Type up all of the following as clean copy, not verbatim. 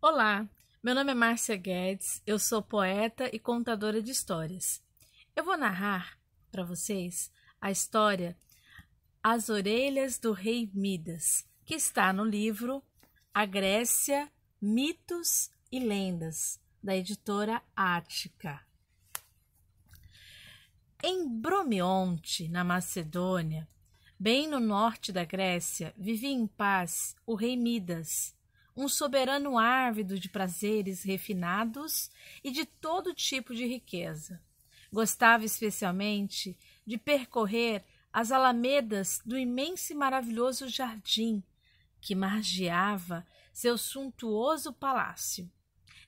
Olá, meu nome é Márcia Guedes, eu sou poeta e contadora de histórias. Eu vou narrar para vocês a história As Orelhas do Rei Midas, que está no livro A Grécia, Mitos e Lendas, da editora Ática. Em Bromionte, na Macedônia, bem no norte da Grécia, vivia em paz o rei Midas, um soberano ávido de prazeres refinados e de todo tipo de riqueza. Gostava especialmente de percorrer as alamedas do imenso e maravilhoso jardim que margeava seu suntuoso palácio.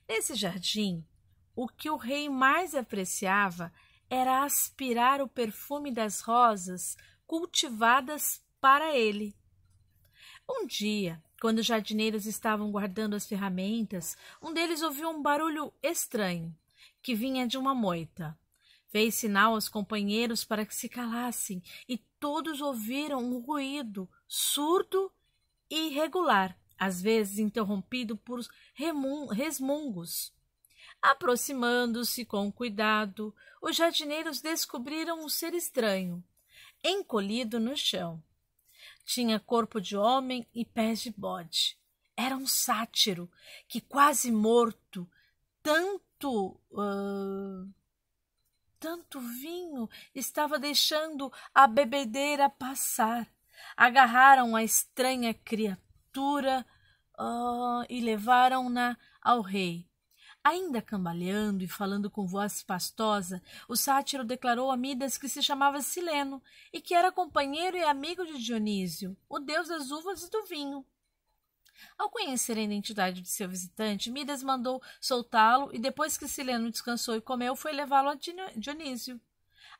Nesse jardim, o que o rei mais apreciava era aspirar o perfume das rosas cultivadas para ele. Um dia, quando os jardineiros estavam guardando as ferramentas, um deles ouviu um barulho estranho, que vinha de uma moita. Fez sinal aos companheiros para que se calassem, e todos ouviram um ruído surdo e irregular, às vezes interrompido por resmungos. Aproximando-se com cuidado, os jardineiros descobriram um ser estranho, encolhido no chão. Tinha corpo de homem e pés de bode. Era um sátiro que, quase morto, tanto vinho estava deixando a bebedeira passar. Agarraram a estranha criatura e levaram-na ao rei. Ainda cambaleando e falando com voz pastosa, o sátiro declarou a Midas que se chamava Sileno e que era companheiro e amigo de Dionísio, o deus das uvas e do vinho. Ao conhecer a identidade de seu visitante, Midas mandou soltá-lo e, depois que Sileno descansou e comeu, foi levá-lo a Dionísio.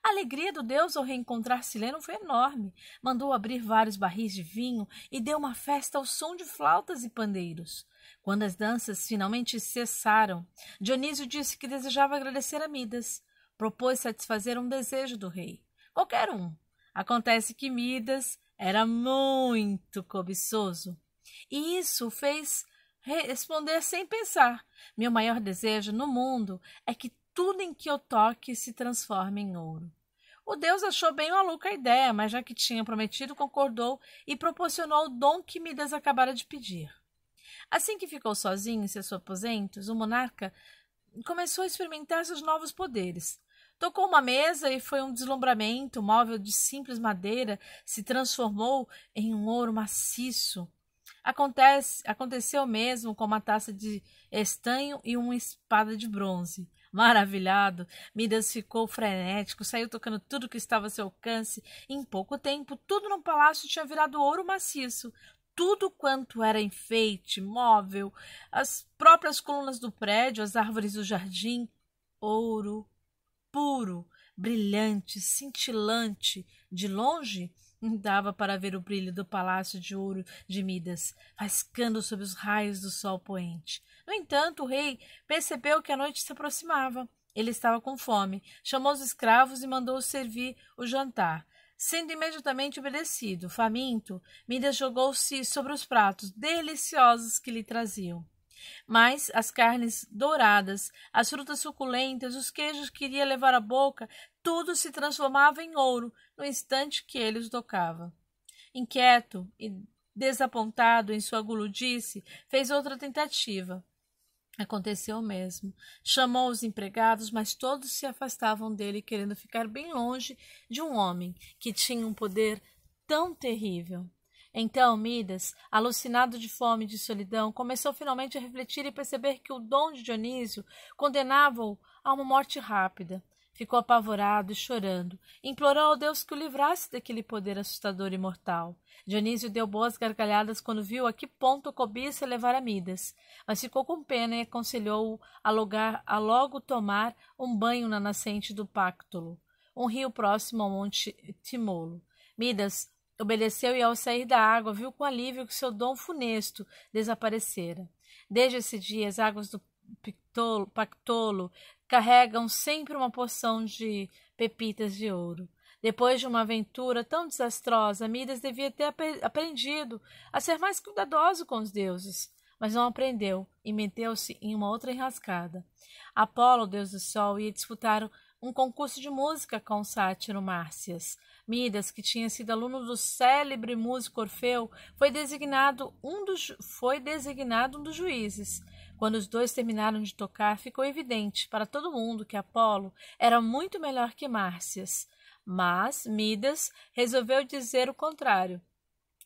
A alegria do deus ao reencontrar Sileno foi enorme. Mandou abrir vários barris de vinho e deu uma festa ao som de flautas e pandeiros. Quando as danças finalmente cessaram, Dionísio disse que desejava agradecer a Midas. Propôs satisfazer um desejo do rei. Qualquer um. Acontece que Midas era muito cobiçoso. E isso o fez responder sem pensar. Meu maior desejo no mundo é que tudo em que eu toque se transforme em ouro. O deus achou bem maluca a ideia, mas já que tinha prometido, concordou e proporcionou o dom que Midas acabara de pedir. Assim que ficou sozinho em seus aposentos, o monarca começou a experimentar seus novos poderes. Tocou uma mesa e foi um deslumbramento. O móvel de simples madeira se transformou em um ouro maciço. Aconteceu mesmo com uma taça de estanho e uma espada de bronze. Maravilhado, Midas ficou frenético, saiu tocando tudo que estava a seu alcance. Em pouco tempo, tudo no palácio tinha virado ouro maciço. Tudo quanto era enfeite, móvel, as próprias colunas do prédio, as árvores do jardim, ouro puro, brilhante, cintilante. De longe, dava para ver o brilho do palácio de ouro de Midas, faiscando sob os raios do sol poente. No entanto, o rei percebeu que a noite se aproximava. Ele estava com fome, chamou os escravos e mandou servir o jantar. Sendo imediatamente obedecido, faminto, Midas jogou-se sobre os pratos deliciosos que lhe traziam. Mas as carnes douradas, as frutas suculentas, os queijos que iria levar à boca, tudo se transformava em ouro no instante que ele os tocava. Inquieto e desapontado em sua guludice, fez outra tentativa. Aconteceu o mesmo. Chamou os empregados, mas todos se afastavam dele, querendo ficar bem longe de um homem que tinha um poder tão terrível. Então Midas, alucinado de fome e de solidão, começou finalmente a refletir e perceber que o dom de Dionísio condenava-o a uma morte rápida. Ficou apavorado e chorando. Implorou ao Deus que o livrasse daquele poder assustador e mortal. Dionísio deu boas gargalhadas quando viu a que ponto a cobiça levara Midas, mas ficou com pena e aconselhou-o a logo tomar um banho na nascente do Páctolo, um rio próximo ao monte Timolo. Midas obedeceu e, ao sair da água, viu com alívio que seu dom funesto desaparecera. Desde esse dia, as águas do Pactolo carregam sempre uma porção de pepitas de ouro. Depois de uma aventura tão desastrosa, Midas devia ter aprendido a ser mais cuidadoso com os deuses. mas não aprendeu e meteu-se em uma outra enrascada. Apolo, deus do sol, ia disputar um concurso de música com o sátiro Márcias. Midas, que tinha sido aluno do célebre músico Orfeu, foi designado um dos juízes. Quando os dois terminaram de tocar, ficou evidente para todo mundo que Apolo era muito melhor que Márcias. Mas Midas resolveu dizer o contrário.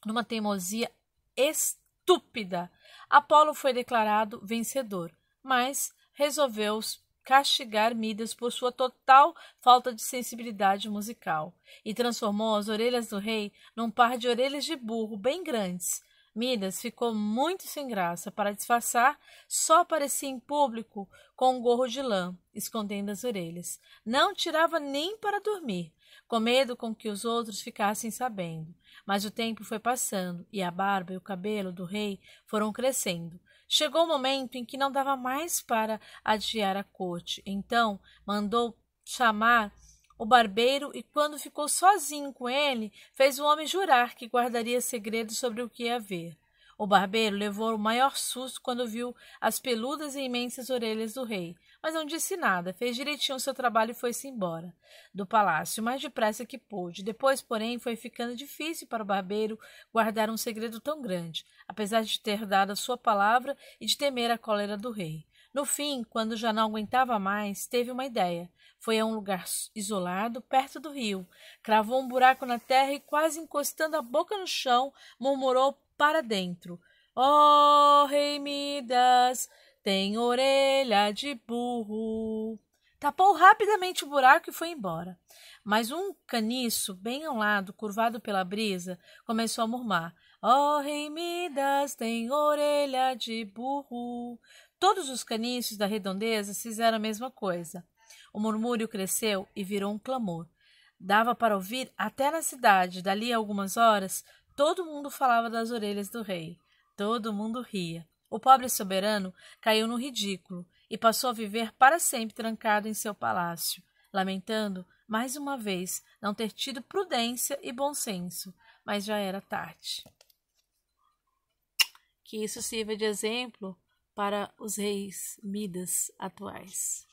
Numa teimosia estúpida, Apolo foi declarado vencedor, mas resolveu castigar Midas por sua total falta de sensibilidade musical e transformou as orelhas do rei num par de orelhas de burro bem grandes. Midas ficou muito sem graça. Para disfarçar, só aparecia em público com um gorro de lã, escondendo as orelhas. Não tirava nem para dormir, com medo com que os outros ficassem sabendo. Mas o tempo foi passando e a barba e o cabelo do rei foram crescendo. Chegou o momento em que não dava mais para adiar a corte. Então mandou chamar o barbeiro e, quando ficou sozinho com ele, fez o homem jurar que guardaria segredo sobre o que ia ver. O barbeiro levou o maior susto quando viu as peludas e imensas orelhas do rei, mas não disse nada, fez direitinho o seu trabalho e foi-se embora do palácio o mais depressa que pôde. Depois, porém, foi ficando difícil para o barbeiro guardar um segredo tão grande, apesar de ter dado a sua palavra e de temer a cólera do rei. No fim, quando já não aguentava mais, teve uma ideia. Foi a um lugar isolado, perto do rio, cravou um buraco na terra e, quase encostando a boca no chão, murmurou para dentro: "Ó rei Midas, tem orelha de burro." Tapou rapidamente o buraco e foi embora. Mas um caniço, bem ao lado, curvado pela brisa, começou a murmurar: "Ó rei Midas, tem orelha de burro." Todos os caniços da redondeza fizeram a mesma coisa. O murmúrio cresceu e virou um clamor. Dava para ouvir até na cidade. Dali a algumas horas, todo mundo falava das orelhas do rei. Todo mundo ria. O pobre soberano caiu no ridículo e passou a viver para sempre trancado em seu palácio, lamentando, mais uma vez, não ter tido prudência e bom senso. Mas já era tarde. Que isso sirva de exemplo para os reis Midas atuais.